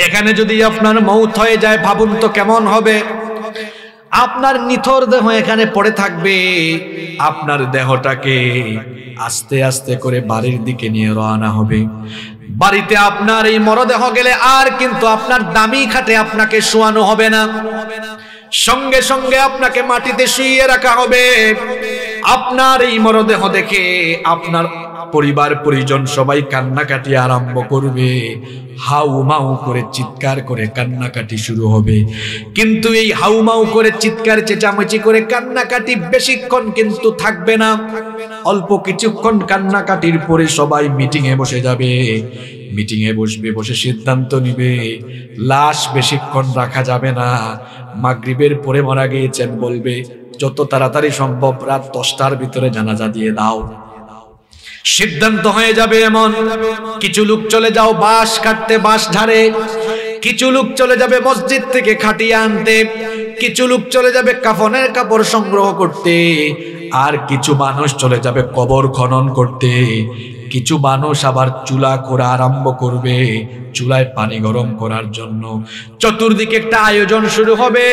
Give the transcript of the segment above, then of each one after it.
এখানে যদি আপনার মৌত হয়ে যায় ভাবুন তো কেমন হবে। আপনার নিথর দেহ এখানে পড়ে থাকবে, আপনার দেহটাকে আস্তে আস্তে করে বাড়ির দিকে নিয়ে রওনা হবে। বাড়িতে আপনার এই মরদেহ গেলে আর কিন্তু আপনার দামি খাটে আপনাকে শোয়ানো হবে না, সঙ্গে সঙ্গে আপনাকে মাটিতে শুইয়ে রাখা হবে। আপনার এই মরদেহ দেখে আপনার পরিবার পরিজন সবাই কান্নাকাটি আরম্ভ করবে, হাউমাউ করে চিৎকার করে কান্নাকাটি শুরু হবে। কিন্তু এই হাউমাউ করে চিৎকার চেঁচামেচি করে কান্নাকাটি বেশিক্ষণ কিন্তু থাকবে না, অল্প কিছুক্ষণ কান্নাকাটির পরে সবাই মিটিং এ বসে যাবে। মিটিং এ বসবে, বসে সিদ্ধান্ত নিবে লাশ বেশিক্ষণ রাখা যাবে না, মাগরিবের পরে মারা গিয়েছেন বলবে যত তাড়াতাড়ি সম্ভব রাত 10টার ভিতরে জানাজা দিয়ে দাও। সিদ্ধান্ত হয়ে যাবে এমন। কিছু লোক চলে যাও বাঁশ কাটতে, বাঁশ ঝাড়ে, কিছু লোক চলে যাবে মসজিদ থেকে খাটিয়ে আনতে, কিছু লোক চলে যাবে কাফনের কাপড় সংগ্রহ করতে, আর কিছু মানুষ চলে যাবে কবর খনন করতে, কিছু মানুষ আবার চুলা করা আরম্ভ করবে চুলায় পানি গরম করার জন্য। চতুর্দিকে একটা আয়োজন শুরু হবে।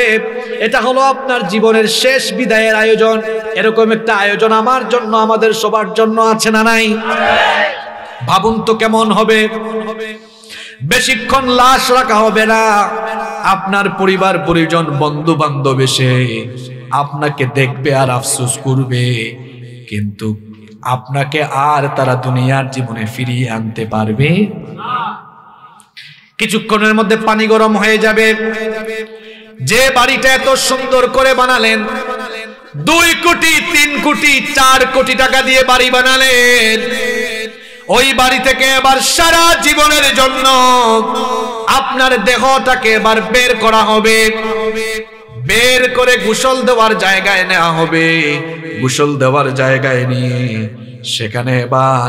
এটা হলো আপনার জীবনের শেষ বিদায়ের আয়োজন। এরকম একটা আয়োজন আমার জন্য, আমাদের সবার জন্য আছে না নাই? ভাবুন তো কেমন হবে। বেশিক্ষণ লাশ রাখা হবে না। আপনার পরিবার পরিজন বন্ধু বান্ধব এসে আপনাকে দেখবে আর আফসোস করবে, কিন্তু আপনাকে আর তারা দুনিয়ার জীবনে ফিরিয়ে আনতে পারবে না। কিছুক্ষণের মধ্যে পানি গরম হয়ে যাবে। যে বাড়িটা এত সুন্দর করে বানালেন, 2 কোটি 3 কোটি 4 কোটি টাকা দিয়ে বাড়ি বানালেন, ওই বাড়ি থেকে এবার সারা জীবনের জন্য আপনার দেহটাকে এবার বের করা হবে। বের করে গোসল দেওয়ার জায়গায় নেওয়া হবে। গোসল দেওয়ার জায়গায় নিয়ে সেখানে এবার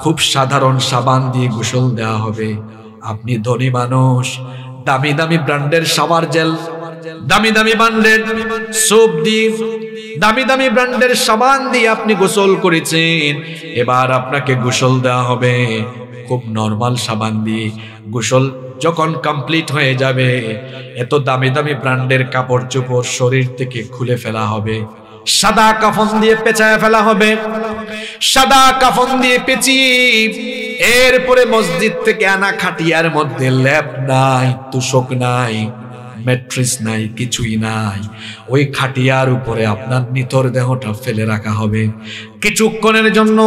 খুব সাধারণ সাবান দিয়ে গোসল দেওয়া হবে। আপনি ধনী মানুষ, দামি দামি ব্র্যান্ডের শাওয়ার জেল, দামি দামি ব্র্যান্ডের সোপ দিয়ে, দামি দামি ব্র্যান্ডের সাবান দিয়ে আপনি গোসল করেছেন। এবার আপনাকে গোসল দেওয়া হবে খুব নরমাল সাবান দিয়ে। গোসল যখন কমপ্লিট হয়ে যাবে, এত দামি দামি ব্র্যান্ডের কাপড় চোপড় শরীর থেকে খুলে ফেলা হবে, সাদা কাফন দিয়ে পেঁচায় ফেলা হবে। সাদা কাফন দিয়ে পেঁচিয়ে এরপরে মসজিদ থেকে আনা খাটিয়ার মধ্যে ল্যাপ নাই, তুষক নাই, ম্যাট্রেস নাই, কিছুই নাই, ওই খাটিয়ার উপরে আপনার নিথর দেহটা ফেলে রাখা হবে। কিছুক্ষণের জন্য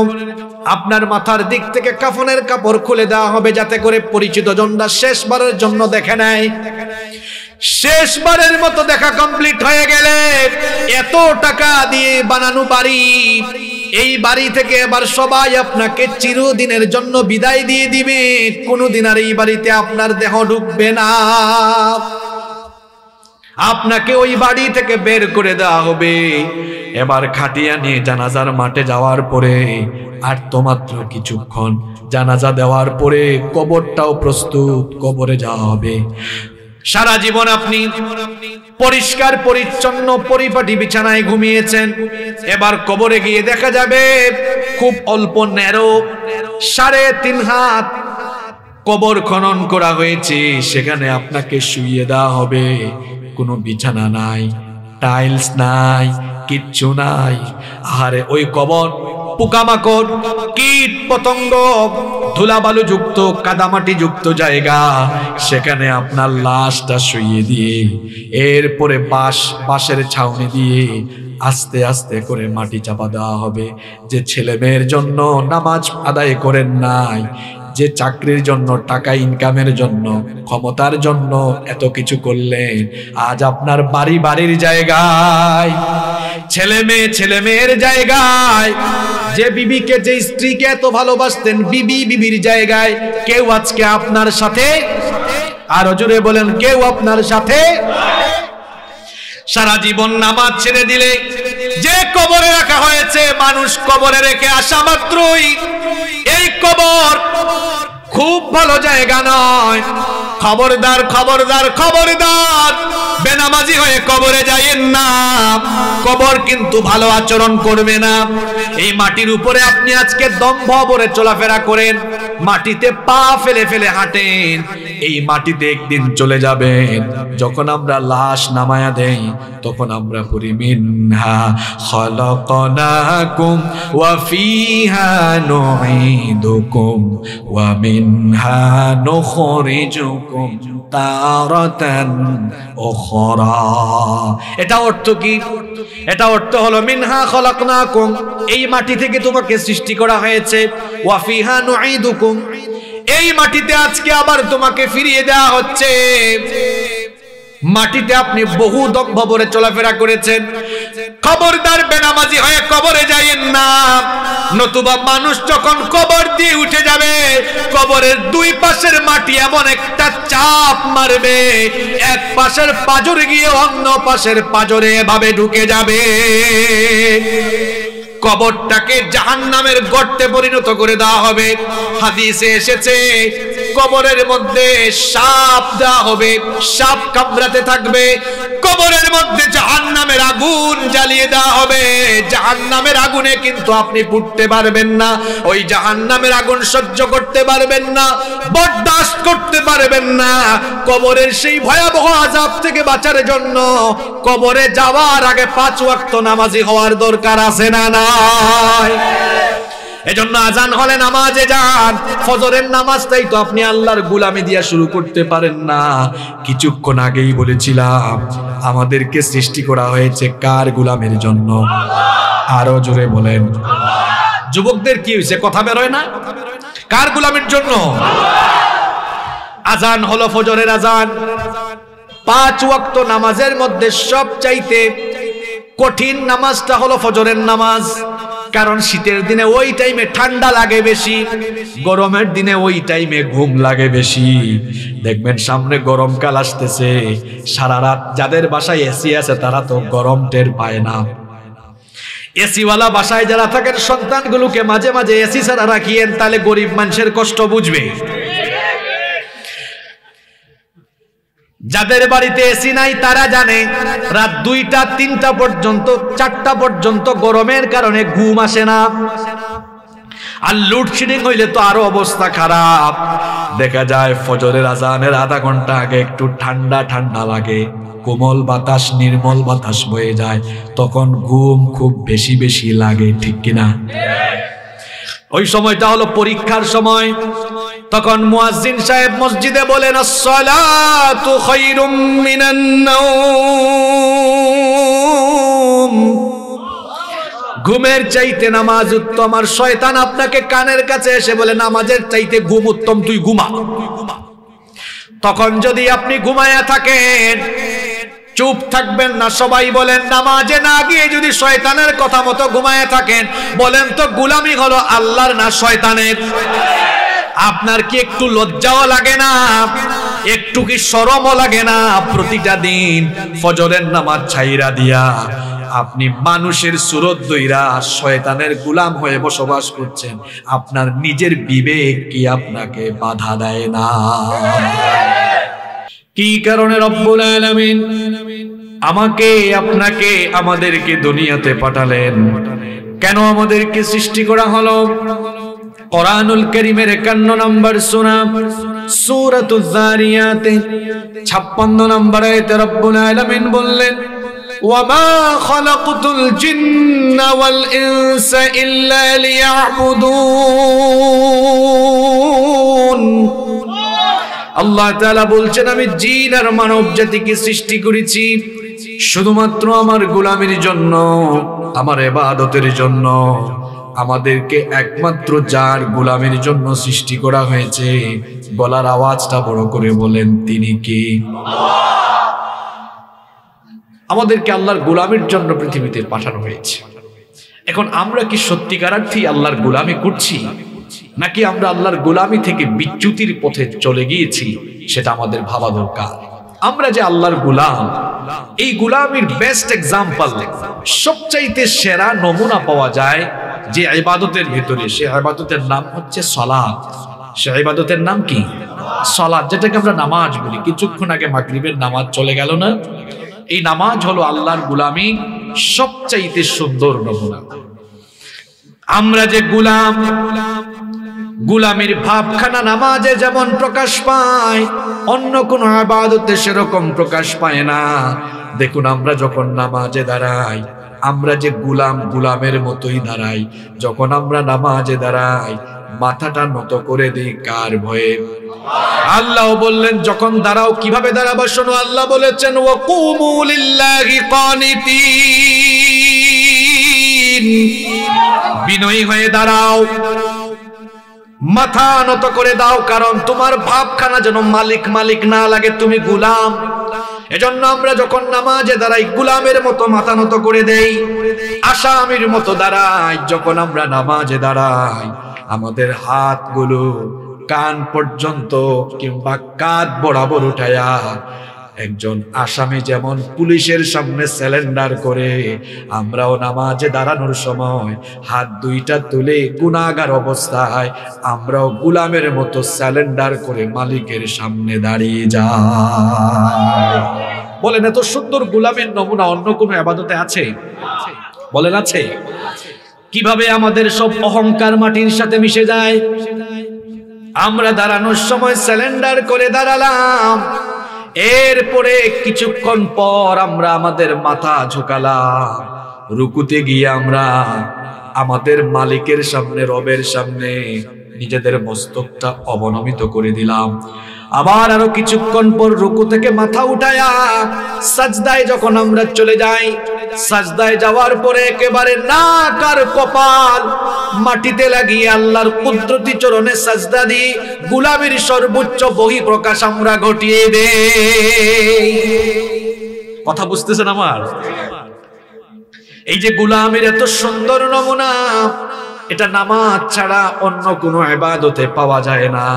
আপনার মাথার দিক থেকে কাফনের কাপড় খুলে দেওয়া হবে, যাতে করে পরিচিত জনরা শেষবারের জন্য দেখে নেয়। শেষবারের মতো দেখা কমপ্লিট হয়ে গেলে এত টাকা দিয়ে বানানো বাড়ি, এই বাড়ি থেকে এবার সবাই আপনাকে চিরদিনের জন্য বিদায় দিয়ে দিবে। কোনোদিন আর এই বাড়িতে আপনার দেহ ঢুকবে না। আপনাকে ওই বাড়ি থেকে বের করে দেওয়া হবে। এবার খাটিয়া নিয়ে জানাজার মাঠে যাওয়ার পরে আর তো মাত্র কিছুক্ষণ, জানাজা দেওয়ার পরে কবরটাও প্রস্তুত, কবরে যাওয়া হবে। সারা জীবন আপনি পরিষ্কার পরিচ্ছন্ন পরিপাটি বিছানায় ঘুমিয়েছেন, এবার কবরে গিয়ে দেখা যাবে খুব অল্প ন্যারো 3.5 হাত কবর খনন করা হয়েছে। সেখানে আপনাকে শুইয়ে দেওয়া হবে। কোনো বিছানা নাই, টাইলস নাই, কিচ্ছু নাই। আরে ওই কবর পোকামাকড়, কীট পতঙ্গ, ধুলাবালু যুক্ত, কাদামাটি যুক্ত জায়গা। সেখানে আপনার লাশটা শুইয়ে দিয়ে এরপরে বাঁশের ছাউনি দিয়ে আস্তে আস্তে করে মাটি চাপা দেওয়া হবে। যে ছেলে মেয়ের জন্য নামাজ আদায় করেন নাই, যে চাকরির জন্য, টাকা ইনকামের জন্য, ক্ষমতার জন্য এত কিছু করলেন, আজ আপনার বাড়ির জায়গায়, ছেলে মেয়ের জায়গায়, যে বিবিকে, যে স্ত্রীকে এত ভালোবাসতেন, বিবির জায়গায় কেউ আজকে আপনার সাথে, আরো জোরে বলেন, কেউ আপনার সাথে। সারা জীবন নামাজ ছেড়ে দিলে যে কবরে রাখা হয়েছে, মানুষ কবরে রেখে আসা মাত্রই এই কবর খুব ভালো জায়গা নয়। খবরদার খবরদার খবরদার, বেনামাজি হয়ে কবরে যাইয়েন না। কবর কিন্তু ভালো আচরণ করবে না। এই মাটির উপরে আপনি আজকে দম্ভ ভরে চলাফেরা করেন, মাটিতে পা ফেলে ফেলে হাঁটেন, এই মাটিতে একদিন চলে যাবেন। যখন আমরা লাশ নামায়া দেই তখন আমরা পড়ি মিনহা খালাকনাকুম ওয়া ফিহা নুঈদুকুম ওয়া মিনহা নুখরিজুকুম তারাতান উখরা। এটা অর্থ কি? এটা অর্থ হলো মিনহা খালাকনাকুম, এই মাটি থেকে তোমাকে সৃষ্টি করা হয়েছে, ওয়া ফিহা নুঈদুকুম, এই মাটিতে আজকে আবার তোমাকে ফিরিয়ে দেওয়া হচ্ছে। মাটিতে আপনি বহু দম্ভ ভরে চলাফেরা করেছেন, খবরদার বেনামাজি হয়ে কবরে যাইয়েন না। নতুবা মানুষ যখন কবর দিয়ে উঠে যাবে, কবরের দুই পাশের মাটি এমন একটা চাপ মারবে, এক পাশের পাঁজর গিয়ে অন্য পাশের পাঁজরে এভাবে ঢুকে যাবে, কবরটাকে জাহান্নামের গর্তে পরিণত করে দেওয়া হবে। হাদিসে এসেছে কবরের মধ্যে সাপ দেওয়া হবে, সাপ কামড়াতে থাকবে, কবরের মধ্যে জাহান্নামের আগুন জ্বালিয়ে দেওয়া হবে। জাহান্নামের আগুনে কিন্তু আপনি পুড়তে পারবেন না, ওই জাহান্নামের আগুন সহ্য করতে পারবেন না, বরদাস্ত করতে পারবেন না। কবরের সেই ভয়াবহ আযাব থেকে বাঁচার জন্য কবরে যাওয়ার আগে 5 ওয়াক্ত নামাজি হওয়ার দরকার আছে না নাই? এজন্য আজান হলে নামাজে যান। ফজরের নামাজটাই তো আপনি আল্লাহর গোলামি দিয়া শুরু করতে পারেন না। কিছুক্ষণ আগেই বলেছিলাম আমাদেরকে সৃষ্টি করা হয়েছে কার গোলামের জন্য? আরো জোরে বলেন। যুবকদের কি হয়েছে, কথা বেরোয় না? কার গোলামের জন্য? আজান হলো ফজরের আজান। 5 ওয়াক্ত নামাজের মধ্যে সবচাইতে কঠিন নামাজটা হলো ফজরের নামাজ। কারণ শীতের দিনে ওই টাইমে ঠান্ডা লাগে বেশি, গরমের দিনে ওই টাইমে ঘুম লাগে বেশি। দেখবেন সামনে গরমকাল আসতেছে, সারা রাত যাদের বাসায় এসি আছে তারা তো গরম টের পায় না। এসিওয়ালা বাসায় যারা থাকেন সন্তানগুলোকে মাঝে মাঝে এসি ছাড়া রাখিয়েন, তাহলে গরিব মানুষের কষ্ট বুঝবে। যাদের বাড়িতে এসি নাই তারা জানে রাত 2টা 3টা পর্যন্ত 4টা পর্যন্ত গরমের কারণে ঘুম আসে না। আর লোডশেডিং হইলে তো আরো অবস্থা খারাপ। দেখা যায় ফজরের আজানের আধা ঘন্টা আগে একটু ঠান্ডা ঠান্ডা লাগে, কোমল বাতাস নির্মল বাতাস বয়ে যায়, তখন ঘুম খুব বেশি বেশি লাগে, ঠিক কিনা? ওই সময়টা হলো পরীক্ষার সময়। তখন মুয়াজ্জিন সাহেব মসজিদে বলেন আসসালাতু খায়রুম মিনান নাওম, ঘুমের চাইতে নামাজ উত্তম। আর শয়তান আপনাকে কানের কাছে এসে বলে নামাজের চাইতে ঘুম উত্তম, তুই ঘুমা। তখন যদি আপনি ঘুমায়া থাকেন, চুপ থাকবেন না। সবাই বলেন নামাজে না গিয়ে যদি শয়তানের কথা মতো ঘুমায়া থাকেন, বলেন তো গোলামি হলো আল্লাহর না শয়তানের? আপনার কি একটু লজ্জাও লাগে না? একটু কি শরমও লাগে না? প্রতিটা দিন ফজরের নামাজ ছাইরা দিয়া আপনি মানুষের সুরত দইরা শয়তানের গোলাম হয়ে বসবাস করছেন। আপনার নিজের বিবেক কি আপনাকে বাধা দেয় না? কি কারণে রব্বুল আলামিন আমাকে আপনাকে আমাদেরকে দুনিয়াতে পাঠালেন? কেন আমাদেরকে সৃষ্টি করা হলো? কোরআনুল কারীমের 51 নম্বর সূরা সূরাতুজ যারিয়াত 56 নম্বর আয়াতে রব্বুল আলামিন বললেন ওয়ামা খালাকতুল জিন্না ওয়াল ইনসা ইল্লা লিয়াবুদুন। আল্লাহ তাআলা বলছেন আমি জিন আর মানব জাতিকে সৃষ্টি করেছি শুধুমাত্র আমার গোলামির জন্য, আমার ইবাদতের জন্য। আমাদেরকে একমাত্র যার গোলামির জন্য সৃষ্টি করা হয়েছে, গলার আওয়াজটা বড় করে বলেন তিনি কে? আমাদেরকে আল্লাহর গোলামির জন্য পৃথিবীতে পাঠানো হয়েছে। এখন আমরা কি সত্যিকারার্থে আল্লাহর গোলামি করছি, নাকি আমরা আল্লাহর গোলামি থেকে বিচ্যুতির পথে চলে গিয়েছি? সেটা আমাদের ভাবা দরকার। আমরা যে আল্লাহর গোলাম, এই গোলামির বেস্ট এক্সাম্পল, সবচাইতে সেরা নমুনা পাওয়া যায় যে ইবাদতের ভিতরে। সে ইবাদতের নাম হচ্ছে সালাত। সে ইবাদতের নাম কি? সালাত, যেটাকে আমরা নামাজ বলি। কিছুক্ষণ আগে মাগরিবের নামাজ চলে গেল না? এই নামাজ হলো আল্লাহর গোলামি সবচাইতে সুন্দর নমুনা। আমরা যে গোলাম, গোলামির ভাবখানা নামাজে যেমন প্রকাশ পায়, অন্য কোন ইবাদতে সেরকম প্রকাশ পায় না। দেখুন, আমরা যখন নামাজে দাঁড়াই, আমরা যে গোলাম, গোলামের মতোই দাঁড়াই। যখন আমরা নামাজে দাঁড়াই, মাথাটা নত করে দিই কার ভয়ে? আল্লাহ বললেন যখন দাঁড়াও কিভাবে দাঁড়াবা শোনো। আল্লাহ বলেছেন ওয়াকুমু লিল্লাহি কানিতিন, বিনয়ী হয়ে দাঁড়াও, মাথা নত করে দাও, কারণ তোমার ভাবখানা যেন মালিক মালিক না লাগে, তুমি গোলাম। এজন্য আমরা যখন নামাজে দাঁড়াই গোলামের মতো মাথা নত করে দেই, আসামির মতো দাঁড়াই। যখন আমরা নামাজে দাঁড়াই, আমাদের হাতগুলো কান পর্যন্ত কিংবা কাঁধ বরাবর উঠায়া, একজন আসামি যেমন পুলিশের সামনে স্যালেন্ডার করে, আমরাও নামাজে দাঁড়ানোর সময় হাত দুইটা তুলে গুনাহগার অবস্থায় আমরাও গোলামের মতো স্যালেন্ডার করে মালিকের সামনে দাঁড়িয়ে যাই। বলেন, এত সুন্দর গোলামের নমুনা অন্য কোনো ইবাদতে আছে? বলেন, আছে? কিভাবে আমাদের সব অহংকার মাটির সাথে মিশে যায়। আমরা দাঁড়ানোর সময় স্যালেন্ডার করে দাঁড়ালাম, এরপরে কিছুক্ষণ পর আমরা আমাদের মাথা ঝুঁকালাম, রুকুতে গিয়ে আমরা আমাদের মালিকের সামনে, রবের সামনে নিজেদের মস্তকটা অবনমিত করে দিলাম। আবার আরো কিছুক্ষণ পর রুকু থেকে মাথা উঠায়া সাজদায় যখন আমরা চলে যাই, সাজদায় যাওয়ার পরে একেবারে নাক আর কপাল মাটিতে লাগিয়ে আল্লাহর কুদরতি চরণে সাজদা দিই, গোলামির সর্বোচ্চ বহিঃপ্রকাশ আমরা ঘটিয়ে দেই। কথা বুঝতেছেন আমার? এই যে গোলামের এত সুন্দর নমুনা, এটা নামাজ ছাড়া অন্য কোনো ইবাদতে পাওয়া যায় না।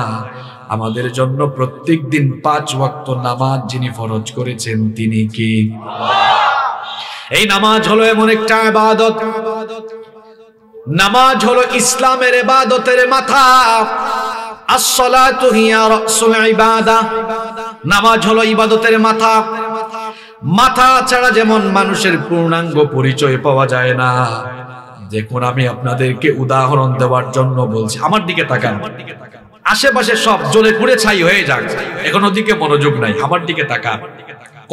আমাদের জন্য প্রত্যেক দিন 5 ওয়াক্ত নামাজ যিনি ফরজ করেছেন তিনি কি? এই নামাজ হলো এমন একটা ইবাদত, নামাজ হলো ইসলামের ইবাদতের মাথা। আস-সালাতু হিয়া রাসুল ইবাদাহ, নামাজ হলো ইবাদতের মাথা। মাথা ছাড়া যেমন মানুষের পূর্ণাঙ্গ পরিচয় পাওয়া যায় না। দেখুন, আমি আপনাদেরকে উদাহরণ দেওয়ার জন্য বলছি, আমার দিকে তাকান। আশেপাশে সব জ্বলে পুড়ে ছাই হয়ে যাক, এখন ওদিকে মনোযোগ নাই, আমার দিকে তাকান।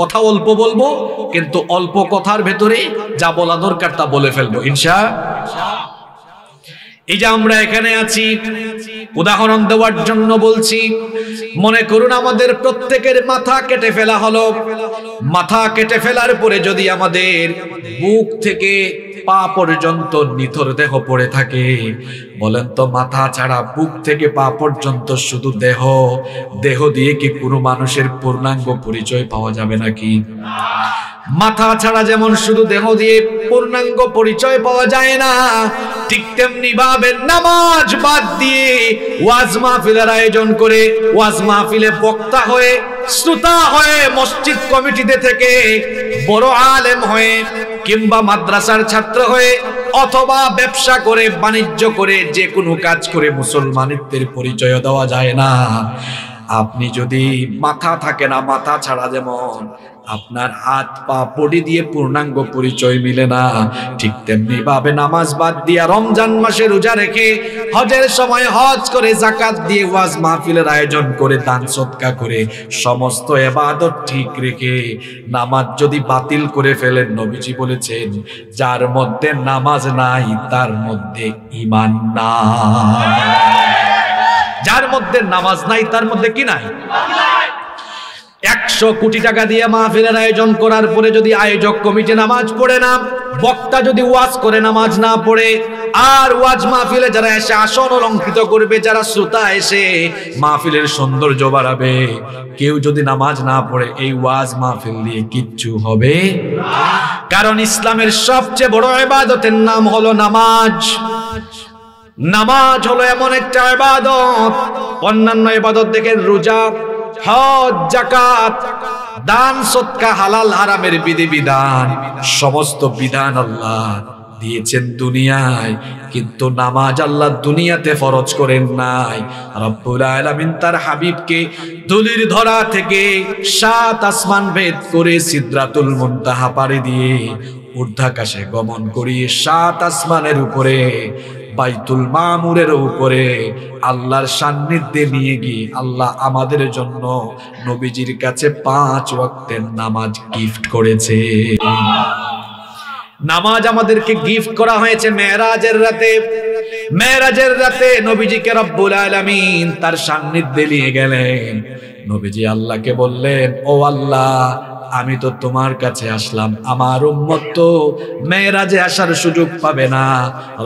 কথা অল্প বলবো, কিন্তু অল্প কথার ভেতরে যা বলা দরকার তা বলে ফেলবো ইনশাআল্লাহ। এই যে আমরা এখানে আছি, উদাহরণ দেওয়ার জন্য বলছি। মনে করুন আমাদের প্রত্যেকের মাথা কেটে ফেলা হলো। মাথা কেটে ফেলার পরে যদি আমাদের বুক থেকে পা পর্যন্ত নিথর দেহ পড়ে থাকে, বলেন তো মাথা ছাড়া বুক থেকে পা পর্যন্ত শুধু দেহ, দেহ দিয়ে কি কোনো মানুষের পূর্ণাঙ্গ পরিচয় পাওয়া যাবে নাকি? মাথা ছাড়া যেমন শুধু দেহ দিয়ে পূর্ণাঙ্গ পরিচয় পাওয়া যায় না, ঠিক তেমনি ভাবে নামাজ বাদ দিয়ে ওয়াজ মাহফিলের আয়োজন করে, ওয়াজ মাহফিলে বক্তা হয়ে, শ্রোতা হয়ে, মসজিদ কমিটিতে থেকে বড় আলেম হয়ে, কিংবা মাদ্রাসার ছাত্র হয়ে, অথবা ব্যবসা করে, বাণিজ্য করে, যে কোনো কাজ করে মুসলমানিত্বের পরিচয় দেওয়া যায় না। আপনি যদি মাথা থাকে না, মাথা ছাড়া যেমন আপনার হাত পা বডি দিয়ে পূর্ণাঙ্গ পরিচয় মিলে না, ঠিক তেমনি ভাবে নামাজ বাদ দিয়া, রমজান মাসে রোজা রেখে, হজের সময় হজ করে, যাকাত দিয়ে, ওয়াজ মাহফিলের আয়োজন করে, দান সদকা করে, সমস্ত ইবাদত ঠিক রেখে নামাজ যদি বাতিল করে ফেলেন, নবীজি বলেছেন যার মধ্যে নামাজ নাই তার মধ্যে ঈমান নাই। যার মধ্যে নামাজ নাই তার মধ্যে কি নাই? 100 কোটি টাকা দিয়ে মাহফিলের আয়োজন করার পরে যদি আয়োজক কমিটি নামাজ পড়ে না, বক্তা যদি ওয়াজ করে নামাজ না পড়ে, আর ওয়াজ মাহফিলে যারা এসে আসন অলঙ্কৃত করবে, যারা শ্রোতা এসে মাহফিলের সৌন্দর্য বাড়াবে, কেউ যদি নামাজ না পড়ে, এই ওয়াজ মাহফিল দিয়ে কিচ্ছু হবে না। কারণ ইসলামের সবচেয়ে বড় ইবাদতের নাম হলো নামাজ। নামাজ হলো এমন একটা ইবাদত, অন্যান্য ইবাদত দেখেন রোজা, হজ, যাকাত, দান সদকা, হালাল হারামের বিধিবিধান, সমস্ত বিধান আল্লাহ দিয়েছেন দুনিয়ায়, কিন্তু নামাজ আল্লাহ দুনিয়াতে ফরজ করেন নাই। রব্বুল আলামিন তার হাবিবকে ধুলির ধরা থেকে 7 আসমান ভেদ করে সিদরাতুল মুনতাহা পাড়ি দিয়ে ঊর্ধ্বাকাশে গমন করিয়ে 7 আসমানের উপরে বাইতুল মামুরের উপরে আল্লাহর সান্নিধ্যে নিয়ে গিয়ে আল্লাহ আমাদের জন্য নবীজির কাছে 5 ওয়াক্তের নামাজ গিফট করেছে। নামাজ আমাদেরকে গিফট করা হয়েছে মেরাজের রাতে। মেরাজের রাতে নবীজিকে রব্বুল আলামিন তার সান্নিধ্যে নিয়ে গেলেন। নবীজি আল্লাহকে বললেন, ও আল্লাহ, আমি তো তোমার কাছে আসলাম, আমার উম্মত তো মেরাজে আসার সুযোগ পাবে না।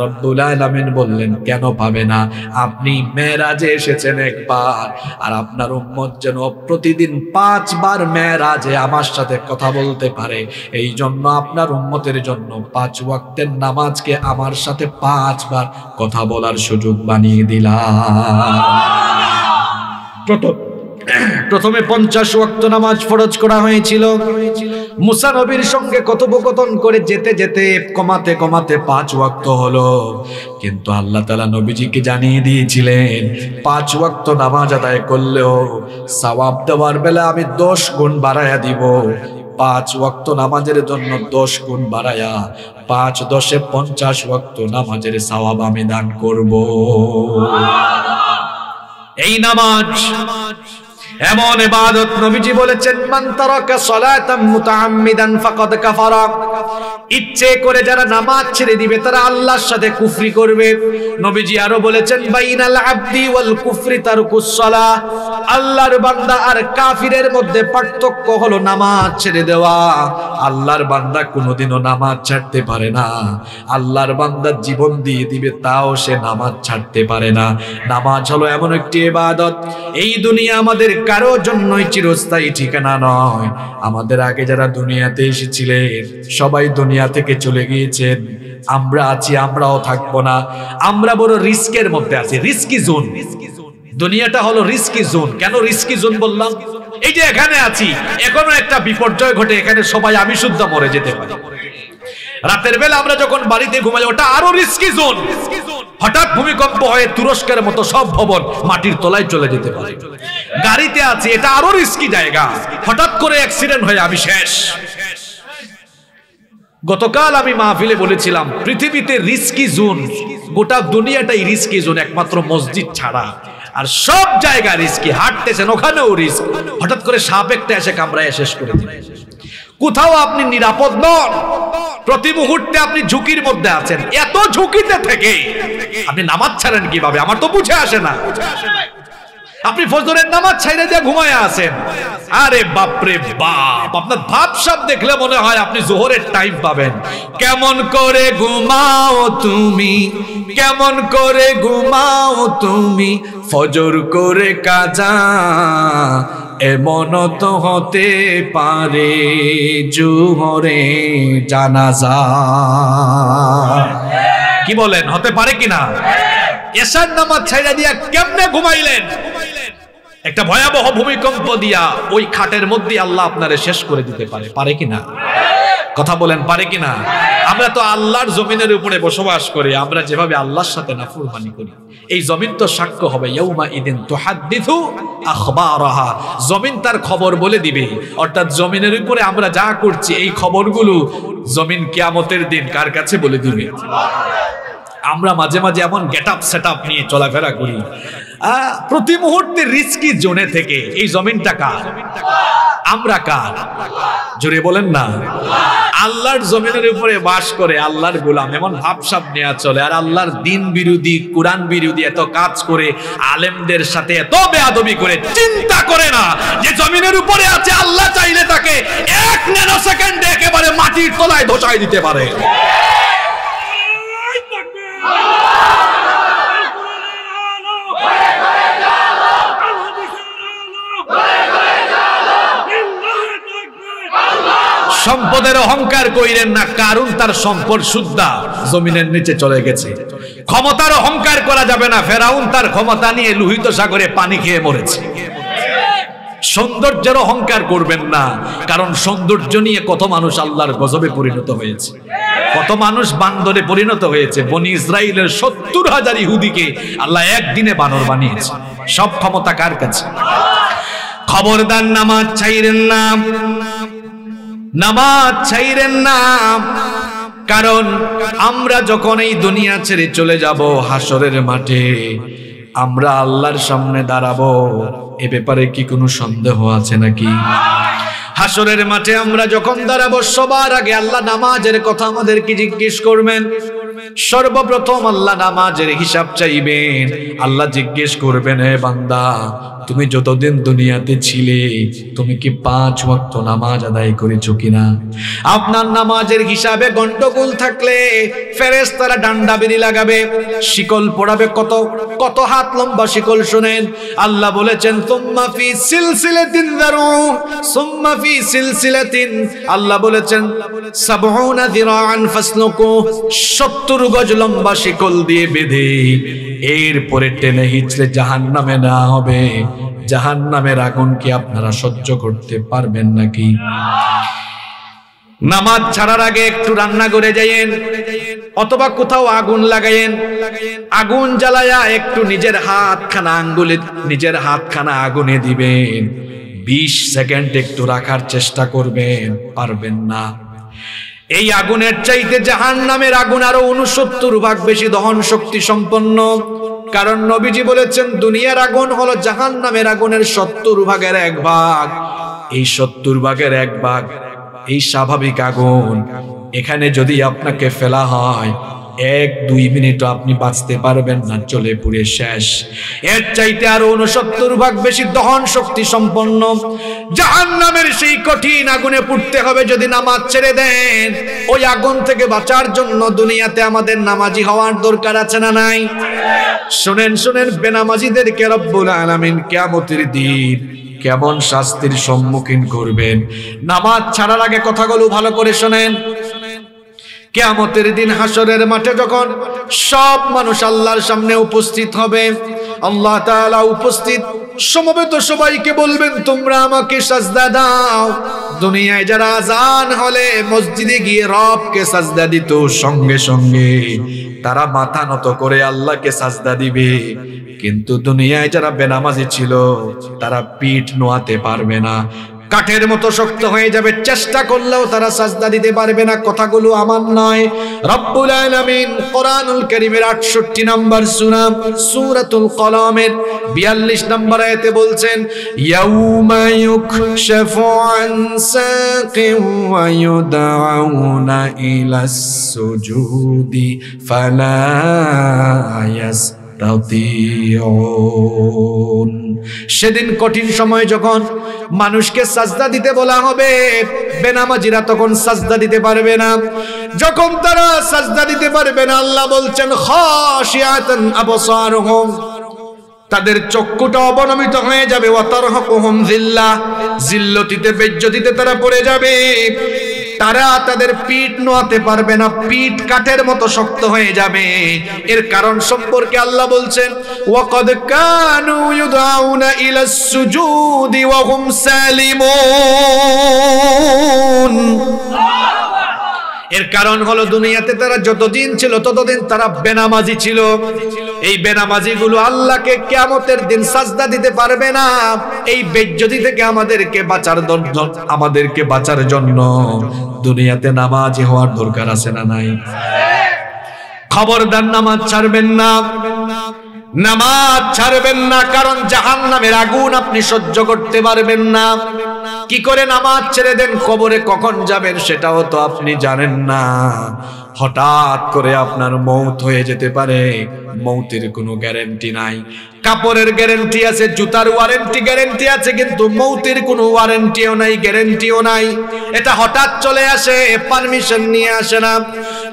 রব্বুল আলামিন বললেন, কেন পাবে না? আপনি মেরাজে এসেছেন একবার, আর আপনার উম্মত যেন প্রতিদিন 5 বার মেরাজে আমার সাথে কথা বলতে পারে, এই জন্য আপনার উম্মতের জন্য 5 ওয়াক্তের নামাজকে আমার সাথে 5 বার কথা বলার সুযোগ বানিয়ে দিলাম। প্রথমে 50 ওয়াক্ত নামাজ ফরজ করা হয়েছিল। মুসা নবীর সঙ্গে কথোপকথন করে যেতে যেতে কমাতে কমাতে 5 ওয়াক্ত হলো, কিন্তু আল্লাহ তাআলা নবীজিকে জানিয়ে দিয়েছিলেন 5 ওয়াক্ত নামাজ আদায় করলেও সওয়াব দেওয়ার বেলা আমি 10 গুণ বাড়ায়া দিব। 5 ওয়াক্ত নামাজের জন্য 10 গুণ বাড়ায়া 5 10 50 ওয়াক্ত নামাজের সওয়াব আমি দান করব। এই নামাজ এমন ইবাদত, নবীজি বলেছেন, মান তারাকা সালাতাম মুতাআম্মিদান ফাকাদ কাফারা। ইচ্ছে করে যারা নামাজ ছেড়ে দিবে তারা আল্লাহর সাথে কুফরি করবে। নবীজি আরো বলেছেন, বাইনাল আবদি ওয়াল কুফরি তারকুস সালাহ। আল্লাহর বান্দা আর কাফিরের মধ্যে পার্থক্য হলো নামাজ ছেড়ে দেওয়া। আল্লাহর বান্দা কোনোদিনও নামাজ ছাড়তে পারে না। আল্লাহর বান্দা জীবন দিয়ে দিবে, তাও সে নামাজ ছাড়তে পারে না। নামাজ হলো এমন একটি ইবাদত, এই দুনিয়া আমাদের কারো জন্যই চিরস্থায়ী ঠিকানা নয়। আমাদের আগে যারা দুনিয়াতে এসেছিলেন সবাই দুনিয়া থেকে চলে গিয়েছেন। আমরা আছি, আমরাও থাকবো না। আমরা বড় রিস্কের মধ্যে আছি, রিস্কি জোন। দুনিয়াটা হলো রিস্কি জোন। কেন রিস্কি জোন বললাম? এই যে এখানে আছি, এখনো একটা বিপর্যয় ঘটে, এখানে সবাই আমি শুদ্ধ মরে যেতে পারি। রাতের বেলা আমরা যখন বাড়িতে ঘুমাই, ওটা আরো রিস্কি জোন। হঠাৎ ভূমিকম্প হয়ে তুরস্কের মতো সব ভবন মাটির তলায় চলে যেতে পারে। গাড়িতে আছি, এটা আরো রিস্কি জায়গা। হঠাৎ করে অ্যাক্সিডেন্ট হয়ে আমি শেষ। গতকাল আমি মাহফিলে বলেছিলাম, পৃথিবীতে রিস্কি জোন, গোটা দুনিয়াটাই রিস্কি জোন, একমাত্র মসজিদ ছাড়া। আর সব জায়গা রিস্কি। হাঁটতেছেন, ওখানেও রিস্ক। হঠাৎ করে সাপ একটা এসে কামড়ায় শেষ করে দিবে। কোথাও আপনি নিরাপদ নন, প্রতি মুহূর্তে আপনি ঝুঁকির মধ্যে আছেন। এত ঝুঁকিতে থেকে আপনি নামাজ ছাড়েন কিভাবে? আমার তো বুঝে আসে না। আপনি ফজরের নামাজ ছাইড়ে দিয়ে ঘুমায় আছেন। আরে বাপরে বাপ, আপনার ভাবসাব দেখলে মনে হয় আপনি জোহরের টাইম পাবেন। কেমন করে ঘুমাও তুমি, কেমন করে ঘুমাও তুমি, ফজর করে কাজা, এমন তো হতে পারে জোহরে জানাজা। কি বলেন, হতে পারে কিনা? এশার নামাজ ছাইড়া দিয়া কেমনে ঘুমাইলেন? একটা ভয়াবহ ভূমিকম্প দিয়া ওই খাটের মধ্যে আল্লাহ আপনারে শেষ করে দিতে পারে। পারে কিনা? কথা বলেন, পারে কিনা? আমরা তো আল্লাহর জমিনের উপরে বসবাস করি, আমরা যেভাবে আল্লাহর সাথে নাফরমানি করি, এই জমিন তো সাক্ষ্য হবে। ইয়াউমা ইদিন তুহাদ্দিথু আখবারাহা। জমিন তার খবর বলে দিবে। অর্থাৎ জমিনের উপরে আমরা যা করছি, এই খবরগুলো জমিন কিয়ামতের দিন কার কাছে বলে দিবে। আমরা মাঝে মাঝে এমন গেট আপ সেট আপ নিয়ে চলাফেরা করি, প্রতি মুহূর্তে রিস্কি জোনে থেকে। এই জমিনটা কার? আমরা কার? জোরে বলেন না। আল্লাহর জমিনের উপরে বাস করে আল্লাহর গোলাম, এমন ভাবসাব নেওয়া চলে। আর আল্লাহর দিন বিরোধী, কোরআন বিরোধী এত কাজ করে, আলেমদের সাথে এত বেয়াদবি করে, চিন্তা করে না যে জমিনের উপরে আছে, আল্লাহ চাইলে তাকে 1 ন্যানো সেকেন্ডে একেবারে মাটির তলায় ধসাই দিতে পারে। সম্পদের অহংকার কইরেন না, কারণ তার সম্পদ সুদ্ধা জমিনের নিচে চলে গেছে। ক্ষমতার অহংকার করা যাবে না, ফেরাউন তার ক্ষমতা নিয়ে লোহিত সাগরে পানি খেয়ে মরেছে। সৌন্দর্যের অহংকার করবেন না, কারণ সৌন্দর্য নিয়ে কত মানুষ আল্লাহর গজবে পরিণত হয়েছে, কত মানুষ বান্দরে পরিণত হয়েছে। বনি ইসরাইলের 70,000 ইহুদিকে আল্লাহ একদিনে বানর বানিয়েছে। সব ক্ষমতা কার কাছে? খবরদার নামাজ ছাইরেন না, নামাজ ছাইরেন না। কারণ আমরা যখন এই দুনিয়া ছেড়ে চলে যাব, হাসরের মাঠে আমরা আল্লাহর সামনে দাঁড়াবো, এ ব্যাপারে কি কোনো সন্দেহ আছে নাকি? হাসরের মাঠে আমরা যখন দাঁড়াবো, সবার আগে আল্লাহ নামাজের কথা আমাদেরকে জিজ্ঞেস করবেন। সর্বপ্রথম আল্লাহ নামাজের হিসাব চাইবেন। আল্লাহ জিজ্ঞেস করবেন, হে বান্দা, তুমি যতদিন দুনিয়াতে ছিলে তুমি কি 5 ওয়াক্ত নামাজ আদায় করেছো কিনা? আপনার নামাজের হিসাবে গন্ডগোল থাকলে ফেরেশতারা ডান্ডা বেরি লাগাবে, শিকল পড়াবে। কত কত হাত লম্বা শিকল শুনেন। আল্লাহ বলেছেন, সুম্মা ফি সিলসিলাতিন যারু সুম্মা ফি সিলসিলাতিন, আল্লাহ বলেছেন 70 যিরাআন ফাসলুকু, 70 গজ লম্বা শিকল দিয়ে বেঁধে এরপরে টেনে হিচড়ে জাহান্নামে নেওয়া হবে। জাহান্নামের আগুন কি আপনারা সহ্য করতে পারবেন নাকি? নামাজ ছাড়ার আগে একটু রান্না করে যাইয়েন, অথবা কোথাও আগুন লাগাইয়েন। আগুন জ্বালায়া একটু নিজের হাতখানা আগুনে দিবেন। 20 সেকেন্ড একটু রাখার চেষ্টা করবেন, পারবেন না। এই আগুনের চাইতে জাহান্নামের আগুন আরো 69 ভাগ বেশি দহন শক্তি সম্পন্ন। কারণ নবীজি বলেছেন, দুনিয়ার আগুন হলো জাহান্নামের আগুনের 70 ভাগের 1 ভাগ। এই 70 ভাগের 1 ভাগ এই স্বাভাবিক আগুন। এখানে যদি আপনাকে ফেলা হয়, 1-2 মিনিটও আপনি বাঁচতে পারবেন না, চলে পুড়ে শেষ। এর চাইতে আরো 69 ভাগ বেশি দহন শক্তি সম্পন্ন জাহান্নামের সেই কঠিন আগুনে পুড়তে হবে যদি নামাজ ছেড়ে দেন। ওই আগুন থেকে বাঁচার জন্য দুনিয়াতে আমাদের নামাজি হওয়ার দরকার আছে না নাই? শুনেন শুনেন, বেনামাজিদেরকে রব্বুল আলামিন কিয়ামতের দিন কেমন শাস্তির সম্মুখীন করবেন। নামাজ ছাড়ার আগে কথাগুলো ভালো করে শোনেন। কিয়ামতের দিন হাসরের মাঠে যখন সব মানুষ আল্লাহর সামনে উপস্থিত হবে, আল্লাহ তাআলা উপস্থিত সমবেত সবাইকে বলবেন, তোমরা আমাকে সাজদা দাও। দুনিয়ায় যারা আজান হলে মসজিদে গিয়ে রবকে সাজদা দিত, সঙ্গে সঙ্গে তারা মাথা নত করে আল্লাহকে সাজদা দিবে। কিন্তু দুনিয়ায় যারা বেনামাজি ছিল তারা পিঠ নোয়াতে পারবে না, কাঠের মতো শক্ত হয়ে যাবে, চেষ্টা করলেও তারা সাজদা দিতে পারবে না। কথাগুলো আমার নয়, রব্বুল আলামিন কোরআনুল কারীমের 68 নম্বর সূরা সূরাতুল কলমের 42 নম্বর আয়াতে বলছেন, ইয়াউমা ইউকশাফু আন সাকিন ওয়া ইউদআউনা ইলাস সুজুদি ফালা ইয়াসতাতিউন। সেদিন কঠিন সময় যখন মানুষকে সাজদা দিতে বলা হবে, বেনামাজিরা তখন সাজদা দিতে পারবে না। যখন তারা সাজদা দিতে পারবে না, আল্লাহ বলছেন, খাশিয়াতান আবসারুহুম, তাদের চক্ষুটা অবনমিত হয়ে যাবে। ওয়া তারহাকুহুম যিল্লাহ, যিল্লতিতে বেজ্জতিতে তারা পড়ে যাবে। তারা তাদের পিঠ নোয়াতে পারবে না, পিঠ কাঠের মতো শক্ত হয়ে যাবে। এর কারণ সম্পর্কে আল্লাহ বলছেন, ওয়াকাদ কানু ইউদাউনা ইলাস সুজুদি ওয়া হুম সালিমুন। এর কারণ হলো দুনিয়াতে তারা যতদিন ছিল ততদিন তারা বেনামাজি ছিল। এই বেনামাজিগুলো আল্লাহকে কিয়ামতের দিন সাজদা দিতে পারবে না। এই বেজ্জতি থেকে আমাদেরকে বাঁচার জন্য দুনিয়াতে নামাজি হওয়ার দরকার আছে না নাই? খবরদার নামাজ ছাড়বেন না, নামাজ ছাড়বেন না। কারণ জাহান্নামের আগুন আপনি সহ্য করতে পারবেন না। কি করে নামাজ ছেড়ে দেন, কবরে কখন যাবেন সেটাও তো আপনি জানেন না। হঠাৎ করে আপনার মৌত হয়ে যেতে পারে, মৌতের কোনো গ্যারান্টি নাই। কাপড়ের গ্যারান্টি আছে, জুতার ওয়ারেন্টি গ্যারান্টি আছে, কিন্তু মৌতের কোনো ওয়ারেন্টিও নাই, গ্যারান্টিও নাই। এটা হঠাৎ চলে আসে, পারমিশন নিয়ে আসে না।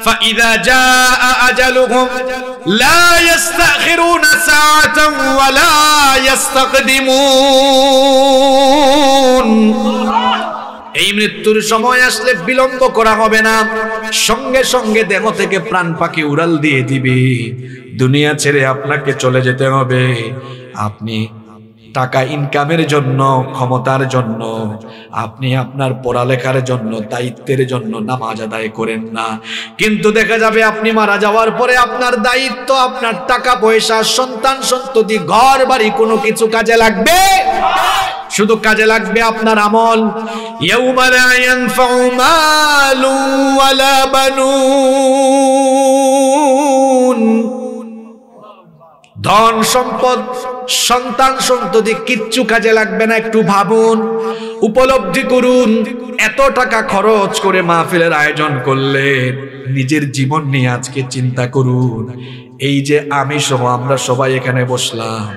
ফাইদা জাআ আজালুহুম লা ইস্তাখিরুনা সাআতান ওয়া লা ইস্তাকদিমুন। এই মৃত্যুর সময় আসলে বিলম্ব করা হবে না, সঙ্গে সঙ্গে দেহ থেকে প্রাণ পাখি উড়াল দিয়ে দিবে। দুনিয়া ছেড়ে আপনাকে চলে যেতে হবে। আপনি টাকা ইনকামের জন্য, ক্ষমতার জন্য, আপনি আপনার পড়ালেখার জন্য, দায়িত্বের জন্য নামাজ আদায় করেন না। কিন্তু দেখা যাবে আপনি মারা যাওয়ার পরে আপনার দায়িত্ব, আপনার টাকা পয়সা, সন্তান সন্ততি, ঘর বাড়ি কোনো কিছু কাজে লাগবে? শুধু কাজে লাগবে আপনার আমল। ইয়াউমা লা ইয়ানফাউ মালু ওয়ালা বানুন, ধন সম্পদ, সন্তান সন্ততি কিচ্ছু কাজে লাগবে না। একটু ভাবুন, উপলব্ধি করুন, এত টাকা খরচ করে মাহফিলের আয়োজন করলেন, নিজের জীবন নিয়ে আজকে চিন্তা করুন। এই যে আমি সহ আমরা সবাই এখানে বসলাম,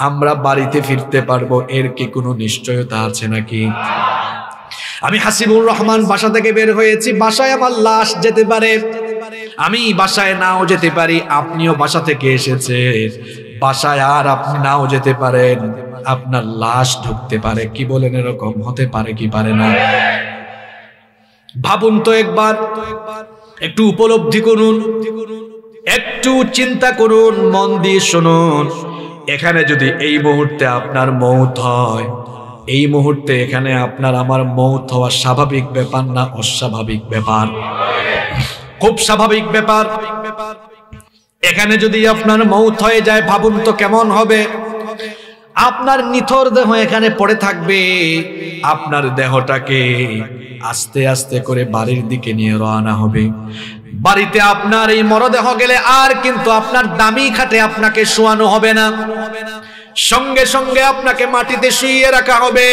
আমরা বাড়িতে ফিরতে পারবো এর কি কোনো নিশ্চয়তা আছে নাকি? আমি হাসিবুর রহমান বাসা থেকে বের হয়েছি, বাসায় আমার লাশ যেতে পারে, আমি বাসায় নাও যেতে পারি, আপনিও বাসা থেকে এসেছেন, বাসায় আর আপনি নাও যেতে পারেন, আপনার লাশ ঢুকতে পারে। কি বলেন, এরকম হতে পারে কি পারে না? ভাবুন তো একবার, একটু উপলব্ধি করুন, একটু চিন্তা করুন, মন দিয়ে শুনুন। এখানে যদি এই মুহূর্তে আপনার মৌত হয়, এই মুহূর্তে এখানে আপনার আমার মৌত হওয়া স্বাভাবিক ব্যাপার না অস্বাভাবিক ব্যাপার? খুব স্বাভাবিক ব্যাপার। এখানে যদি আপনার মৌত হয়ে যায়, ভাবুন তো কেমন হবে। আপনার নিথর দেহ এখানে পড়ে থাকবে, আপনার দেহটাকে আস্তে আস্তে করে বাড়ির দিকে নিয়ে রওনা হবে। বাড়িতে আপনার এই মরদেহ গেলে আর কিন্তু আপনার দামি খাটে আপনাকে শোয়ানো হবে না, সঙ্গে সঙ্গে আপনাকে মাটিতে শুইয়ে রাখা হবে।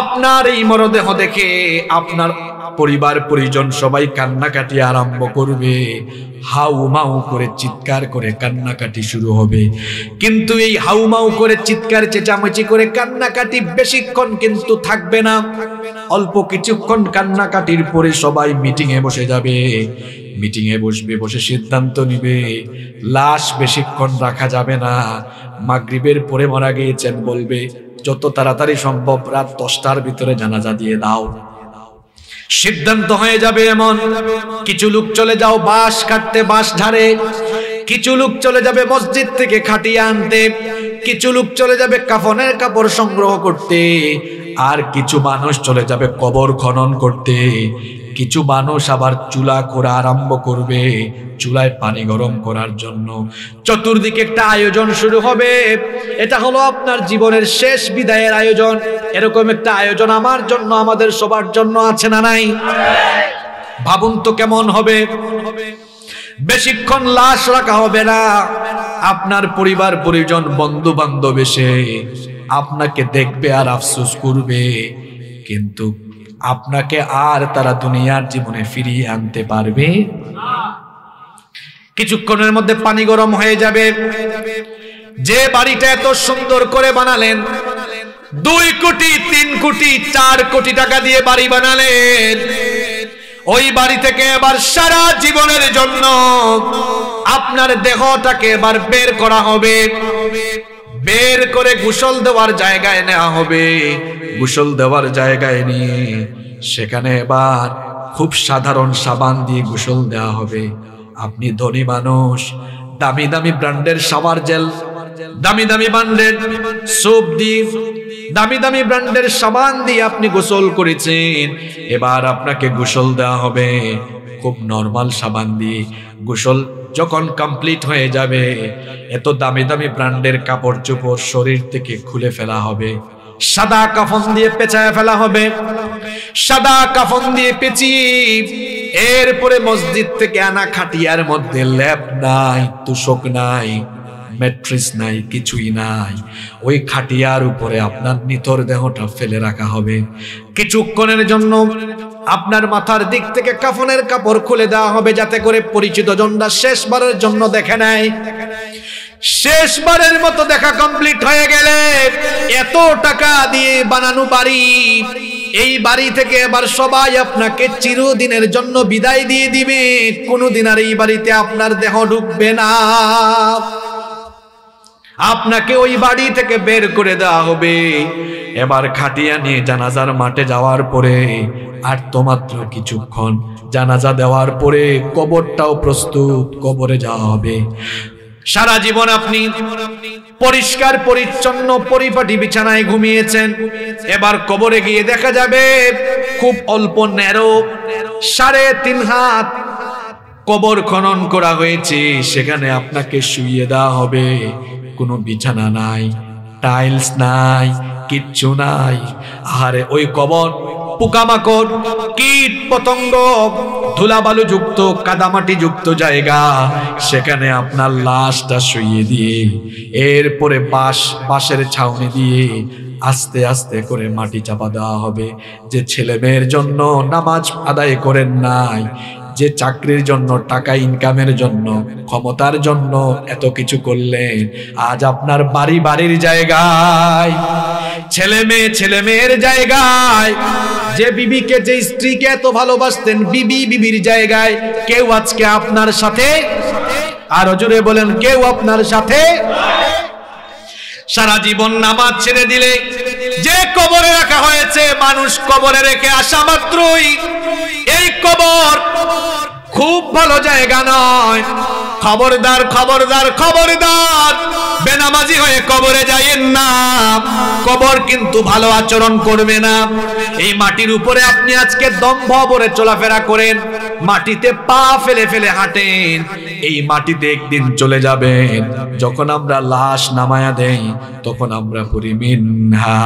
আপনার এই মরদেহ দেখে আপনার পরিবার পরিজন সবাই কান্নাকাটি আরম্ভ করবে, হাউমাউ করে চিৎকার করে কান্নাকাটি শুরু হবে। কিন্তু এই হাউমাউ করে চিৎকার চেঁচামেচি করে কান্নাকাটি বেশিক্ষণ কিন্তু থাকবে না, অল্প কিছুক্ষণ কান্নাকাটির পরে সবাই মিটিং এ বসে যাবে। মিটিং এ বসবে, বসে সিদ্ধান্ত নিবে লাশ বেশিক্ষণ রাখা যাবে না, মাগরিবের পরে মারা গিয়েছেন বলবে, যত তাড়াতাড়ি সম্ভব রাত 10টার ভিতরে জানাজা দিয়ে দাও। সিদ্ধান্ত হয়ে যাবে এমন। কিছু লোক চলে যাও বাঁশ কাটতে, বাঁশ ঝাড়ে, কিছু লোক চলে যাবে মসজিদ থেকে খাটিয়ে আনতে, কিছু লোক চলে যাবে কাফনের কাপড় সংগ্রহ করতে, আর কিছু মানুষ চলে যাবে কবর খনন করতে, কিছু মানুষ আবার চুলা খোঁড়া আরম্ভ করবে চুলায় পানি গরম করার জন্য। চতুর্দিকে একটা আয়োজন শুরু হবে। এটা হলো আপনার জীবনের শেষ বিদায়ের আয়োজন। এরকম একটা আয়োজন আমার জন্য, আমাদের সবার জন্য আছে না নাই? ভাবুন তো কেমন হবে। বেশিক্ষণ লাশ রাখা হবে না, আপনার পরিবার পরিজন বন্ধু বান্ধব এসে আপনাকে দেখবে আর আফসোস করবে, কিন্তু আপনাকে আর তারা দুনিয়ার জীবনে ফিরিয়ে আনতে পারবে। কিছুক্ষণের মধ্যে পানি গরম হয়ে যাবে। যে বাড়িটা এত সুন্দর করে বানালেন, 2 কোটি 3 কোটি 4 কোটি টাকা দিয়ে বাড়ি বানালেন, ওই বাড়ি থেকে এবার সারা জীবনের জন্য আপনার দেহটাকে এবার বের করা হবে। বের করে গোসল দেওয়ার জায়গায় নেওয়া হবে। গোসল দেওয়ার জায়গায় নিয়ে সেখানে এবার খুব সাধারণ সাবান দিয়ে গোসল দেওয়া হবে। আপনি ধনী মানুষ, দামি দামি ব্র্যান্ডের শাওয়ার জেল, দামি দামি ব্র্যান্ডের সোপ দিয়ে, দামি দামি ব্র্যান্ডের সাবান দিয়ে আপনি গোসল করেছেন, এবার আপনাকে গোসল দেওয়া হবে খুব নরমাল সাবান দিয়ে। গোসল যখন কমপ্লিট হয়ে যাবে, এত দামি দামি ব্র্যান্ডের কাপড় চোপড় শরীর থেকে খুলে ফেলা হবে, সাদা কাফন দিয়ে পেঁচায় ফেলা হবে। সাদা কাফন দিয়ে পেঁচিয়ে এরপরে মসজিদ থেকে আনা খাটিয়ার মধ্যে ল্যাপ নাই, তুষক নাই, ম্যাট্রেস নাই, কিছুই নাই, ওই খাটিয়ার উপরে আপনার নিথর দেহটা ফেলে রাখা হবে। কিছুক্ষণের জন্য আপনার মাথার দিক থেকে কাফনের কাপড় খুলে দেওয়া হবে, যাতে করে পরিচিত জনরা শেষবারের জন্য দেখে নেয়। শেষবারের মতো দেখা কমপ্লিট হয়ে গেলে এত টাকা দিয়ে বানানো বাড়ি, এই বাড়ি থেকে এবার সবাই আপনাকে চিরদিনের জন্য বিদায় দিয়ে দিবে। কোনোদিন আর এই বাড়িতে আপনার দেহ ঢুকবে না। আপনাকে ওই বাড়ি থেকে বের করে দেওয়া হবে। এবার খাটিয়া নিয়ে জানাজার মাঠে যাওয়ার পরে আর তো মাত্র কিছুক্ষণ, জানাজা দেওয়ার পরে কবরটাও প্রস্তুত, কবরে যাওয়া হবে। সারা জীবন আপনি পরিষ্কার পরিচ্ছন্ন পরিপাটি বিছানায় ঘুমিয়েছেন। এবার কবরে গিয়ে দেখা যাবে খুব অল্প ন্যারো 3.5 হাত কবর খনন করা হয়েছে, সেখানে আপনাকে শুইয়ে দেওয়া হবে। কোনো বিছানা নাই, টাইলস নাই, কিচ্ছু নাই। আরে ওই কবর পোকামাকড়, কীট পতঙ্গ, ধুলাবালু যুক্ত, কাদামাটি যুক্ত জায়গা, সেখানে আপনার লাশটা শুইয়ে দিয়ে এরপরে বাঁশের ছাউনি দিয়ে আস্তে আস্তে করে মাটি চাপা দেওয়া হবে। যে ছেলে মেয়ের জন্য নামাজ আদায় করেন নাই, যে চাকরির জন্য, টাকা ইনকামের জন্য, ক্ষমতার জন্য এত কিছু করলেন, আজ আপনার বাড়ির জায়গায়, ছেলে মেয়ের জায়গায়, যে বিবিকে, যে স্ত্রীকে এত ভালোবাসতেন, বিবির জায়গায় কেউ আজকে আপনার সাথে, আরো জোরে বলেন, কেউ আপনার সাথে। সারা জীবন নামাজ ছেড়ে দিলে যে কবরে রাখা হয়েছে, মানুষ কবরে রেখে আসা মাত্রই এই কবর খুব ভালো জায়গা নয়। খবরদার খবরদার খবরদার, বেনামাজি হয়ে কবরে যাইয়েন না। কবর কিন্তু ভালো আচরণ করবে না। এই মাটির উপরে আপনি আজকে দম্ভ ভরে চলাফেরা করেন, মাটিতে পা ফেলে ফেলে হাঁটেন, এই মাটিতে একদিন চলে যাবেন। যখন আমরা লাশ নামায়া দেই, তখন আমরা পড়ি মিনহা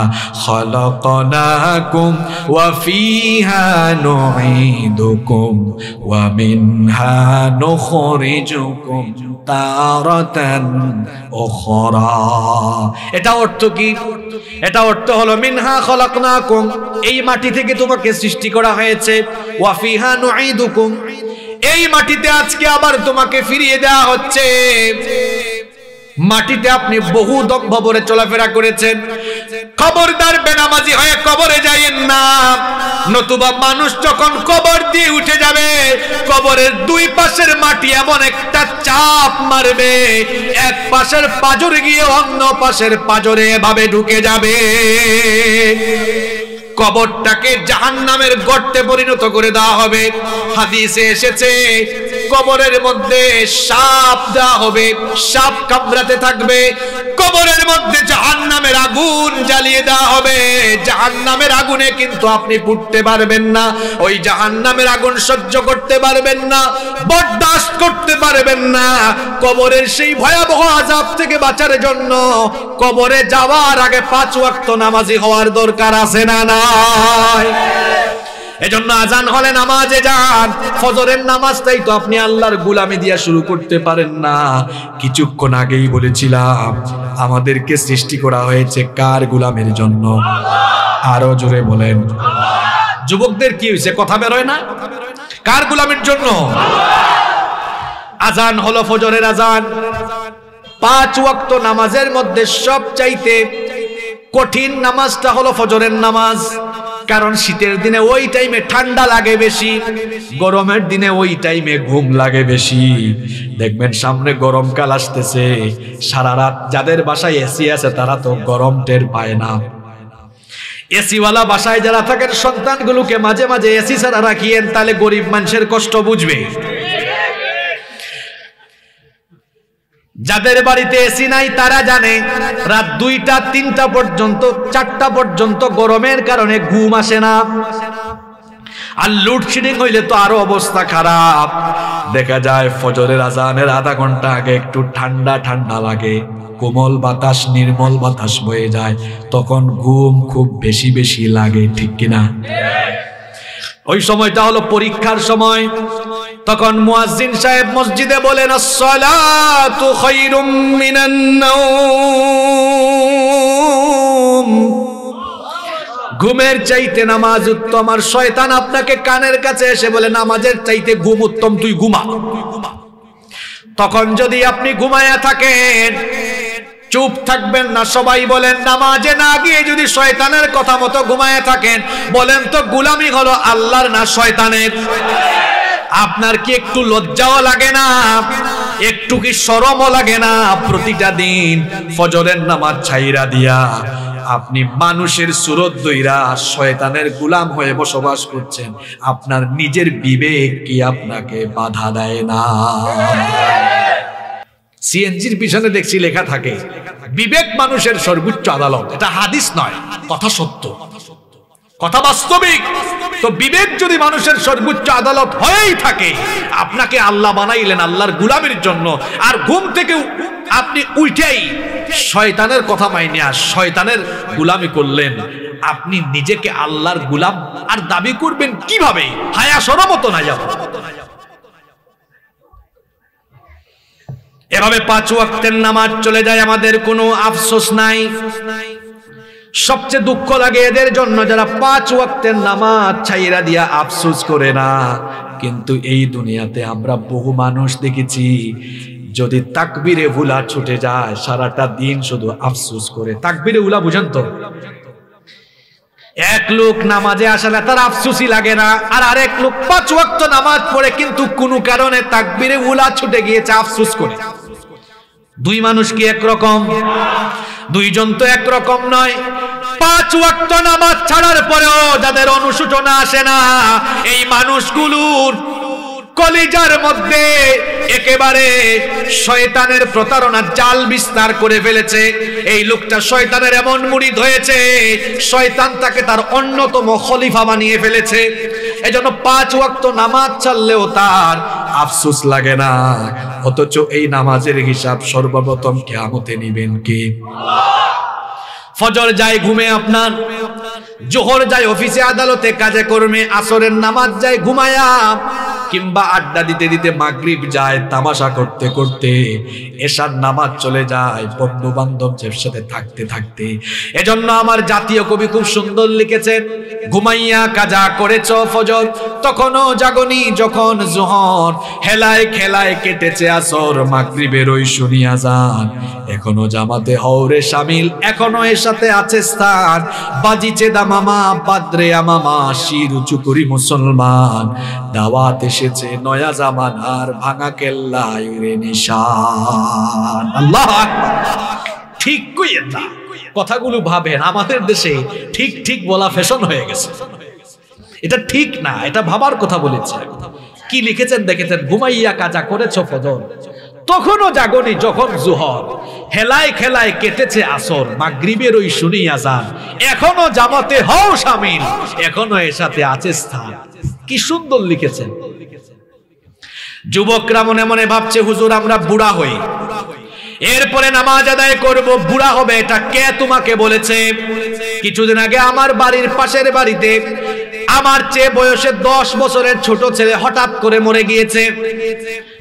খালাকনাকুম ওয়া ফিহা নুঈদুকুম ওয়া মিনহা নুখরিজুকুম তারাতান উখরা। এটা অর্থ কি? এটা অর্থ হলো মিনহা খালাকনাকুম, এই মাটি থেকে তোমাকে সৃষ্টি করা হয়েছে, ওয়া ফিহা নুঈদুকুম, এই মাটিতে আজকে আবার তোমাকে ফিরিয়ে দেওয়া হচ্ছে। মাটিতে আপনি বহু দম্ভ ভরে চলাফেরা করেছেন, খবরদার বেনামাজি হয়ে কবরে যাইয়েন না। নতুবা মানুষ যখন কবর দিয়ে উঠে যাবে, কবরের দুই পাশের মাটি এমন একটা চাপ মারবে, এক পাশের পাঁজর গিয়ে অন্য পাশের পাঁজরে এভাবে ঢুকে যাবে, কবরটাকে জাহান্নামের গর্তে পরিণত করে দেওয়া হবে। হাদিসে এসেছে কবরের মধ্যে সাপ দেওয়া হবে, সাপ কামড়াতে থাকবে। কবরের মধ্যে জাহান্নামের আগুন জ্বালিয়ে দেওয়া হবে। জাহান্নামের আগুনে কিন্তু আপনি পুড়তে পারবেন না, ওই জাহান্নামের আগুন সহ্য করতে পারবেন না, বরদাস্ত করতে পারবেন না। কবরের সেই ভয়াবহ আযাব থেকে বাঁচার জন্য কবরে যাওয়ার আগে 5 ওয়াক্ত নামাজি হওয়ার দরকার আছে না নাই? এজন্য আজান হলে নামাজে যান। ফজরের নামাজটাই তো আপনি আল্লাহর গোলামি দিয়া শুরু করতে পারেন না। কিছুক্ষণ আগেই বলেছিলাম আমাদেরকে সৃষ্টি করা হয়েছে কার গোলামের জন্য? আরো জোরে বলেন। যুবকদের কি হয়েছে, কথা বের হয় না? কার গোলামের জন্য? আজান হলো ফজরের আজান। 5 ওয়াক্ত নামাজের মধ্যে সবচাইতে কঠিন নামাজটা হলো ফজরের নামাজ। কারণ শীতের দিনে ওই টাইমে ঠান্ডা লাগে বেশি, গরমের দিনে ওই টাইমে ঘুম লাগে বেশি। দেখবেন সামনে গরমকাল আসতেছে, সারা রাত যাদের বাসায় এসি আছে তারা তো গরম টের পায় না। এসিওয়ালা বাসায় যারা থাকেন, সন্তানগুলোকে মাঝে মাঝে এসি ছাড়া রাখিয়েন, তাহলে গরিব মানুষের কষ্ট বুঝবে। যাদের বাড়িতে এসি নাই তারা জানে রাত 2টা 3টা পর্যন্ত, 4টা পর্যন্ত গরমের কারণে ঘুম আসে না। আর লোডশেডিং হইলে তো আরো অবস্থা খারাপ। দেখা যায় ফজরের আজানের আধা ঘন্টা আগে একটু ঠান্ডা ঠান্ডা লাগে, কোমল বাতাস, নির্মল বাতাস বয়ে যায়, তখন ঘুম খুব বেশি বেশি লাগে, ঠিক কিনা? ওই সময়টা হলো পরীক্ষার সময়। তখন মুয়াজ্জিন সাহেব মসজিদে বলেন, আসসালাতু খায়রুম মিনান নাওম, ঘুমের চাইতে নামাজ উত্তম। আর শয়তান আপনাকে কানের কাছে এসে বলে নামাজের চাইতে ঘুম উত্তম, তুই ঘুমা। তখন যদি আপনি ঘুমায়া থাকেন, চুপ থাকবেন না। সবাই বলেন নামাজে না গিয়ে যদি শয়তানের কথা মতো ঘুমায়া থাকেন, বলেন তো গোলামি হলো আল্লাহর না শয়তানের? আপনার কি একটু লজ্জাও লাগে না? একটু কি শরমও লাগে না? প্রতিটা দিন ফজরের নামাজ ছাইরা দিয়া আপনি মানুষের সুরত দইরা শয়তানের গোলাম হয়ে বসবাস করছেন। আপনার নিজের বিবেক কি আপনাকে বাধা দেয় না? সিএনজির পিছনে দেখছি লেখা থাকে বিবেক মানুষের সর্বোচ্চ আদালত। এটা হাদিস নয়, কথা সত্য, কথা বাস্তবিক। তো বিবেক যদি মানুষের সর্বোচ্চ আদালত হয়েই থাকে, আপনাকে আল্লাহ বানাইলেন আল্লাহর গোলামের জন্য, আর ঘুম থেকে আপনি উঠেই শয়তানের কথা মাইনে শয়তানের গোলামি করলেন, আপনি নিজেকে আল্লাহর গোলাম আর দাবি করবেন কিভাবে? হায়া শরম তো না যাব। এভাবে 5 ওয়াক্তের নামাজ চলে যায়, আমাদের কোনো আফসোস নাই। সবচেয়ে দুঃখ লাগে এদের জন্য যারা 5 ওয়াক্তের নামাজ ছাইরা দিয়া আফসোস করে না। কিন্তু এই দুনিয়াতে আমরা বহু মানুষ দেখেছি, যদি তাকবীরে উলা ছুটে যায় সারাটা দিন শুধু আফসোস করে। তাকবীরে উলা বুঝেন তো? এক লোক নামাজে আসলে তার আফসোসই লাগে না, আর আরেক লোক 5 ওয়াক্ত নামাজ পড়ে কিন্তু কোনো কারণে তাকবীরে উলা ছুটে গিয়েছে, আফসোস করে। দুই মানুষ কি একরকম? দুইজন তো একরকম নয়। 5 ওয়াক্ত নামাজ ছাড়ার পরেও যাদের অনুশোচনা আসে না, এই মানুষগুলোর কলিজার মধ্যে একেবারে শয়তানের প্রতারণার জাল বিস্তার করে ফেলেছে। এই লোকটা শয়তানের এমন মুরিদ হয়েছে, শয়তান তাকে তার অন্যতম খলিফা বানিয়ে ফেলেছে। এজন্য 5 ওয়াক্ত নামাজ ছাড়লেও তার আফসোস লাগে না, অথচ এই নামাজের হিসাব সর্বপ্রথম কিয়ামতে নিবেন কে? ফজর যায় ঘুমে আপনার, জোহর যায় অফিসে আদালতে কাজে কর্মে, আসরের নামাজ যায় ঘুমায়া, কিংবা আড্ডা দিতে দিতে মাগরিব যায় তামাশা করতে করতে, এশার নামাজ চলে যায় বন্ধু বান্ধবদের সাথে থাকতে থাকতে। এজন্য আমার জাতীয় কবি খুব সুন্দর লিখেছেন, ঘুমাইয়া কাজা করেছ ফজর, তখনও জাগনি যখন জোহর, হেলায় খেলায় কেটেছে আসর, মাগরিবের ওই শুনিয়া যান, এখনো জামাতে হওরে শামিল, এখনো এর সাথে আছে স্থান, বাজিছে দামামা বাদরে আমামা, শির উঁচু করি মুসলমান, দাওয়াত এসেছে নয়া জামানার, ভাঙা কেল্লায় রে নিশান। আল্লাহ আকবার। ঠিক কইয়েন না, কথাগুলো ভাবেন আমাদের দেশে ঠিক ঠিক বলা ফ্যাশন হয়ে গেছে। এটা ঠিক না, এটা ভাবার কথা বলেছে। কি লিখেছেন দেখেছেন, ঘুমাইয়া কাজা করেছ ফজর, তখনও জাগনি যখন জোহর, হেলায় খেলায় কেটেছে আসর, মাগরিবের ওই শুনিয়া যান, এখনো জামাতে হও শামিল, এখনো এর সাথে আছে স্থান। কি সুন্দর লিখেছেন। যুবকরা মনে মনে ভাবছে হুজুর আমরা বুড়া হই, এরপরে নামাজ আদায় করব, বুড়া হবে, এটা কে তোমাকে বলেছে? কিছুদিন আগে আমার বাড়ির পাশের বাড়িতে আমার চেয়ে বয়সে 10 বছরের ছোট ছেলে হঠাৎ করে মরে গিয়েছে।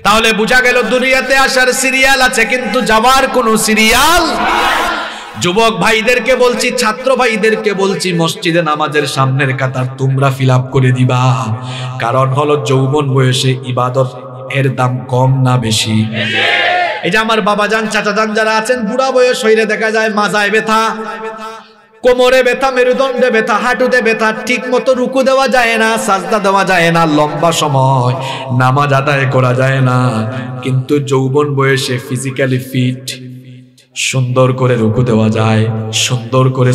তাহলে বোঝা গেল দুনিয়াতে আসার সিরিয়াল আছে, কিন্তু যাওয়ার কোনো সিরিয়াল। যুবক ভাইদেরকে বলছি, ছাত্র ভাইদেরকে বলছি, মসজিদে নামাজের সামনের কাতার তোমরা ফিল আপ করে দিবা। কারণ হলো যৌবন বয়সে ইবাদত এর দাম কম না বেশি? এই যে আমার বাবাজান চাচাজান যারা আছেন, বুড়া বয়স হইলে দেখা যায় মাজায় ব্যথা, কোমরে ব্যথা, মেরুদণ্ডে ব্যথা, হাঁটুতে ব্যথা, ঠিক মতো রুকু দেওয়া যায় না, সাজদা দেওয়া যায় না, লম্বা সময় নামাজ আদায় করা যায় না। কিন্তু যৌবন বয়সে ফিজিক্যালি ফিট, সুন্দর করে রুকু দেওয়া যায়, সুন্দর করে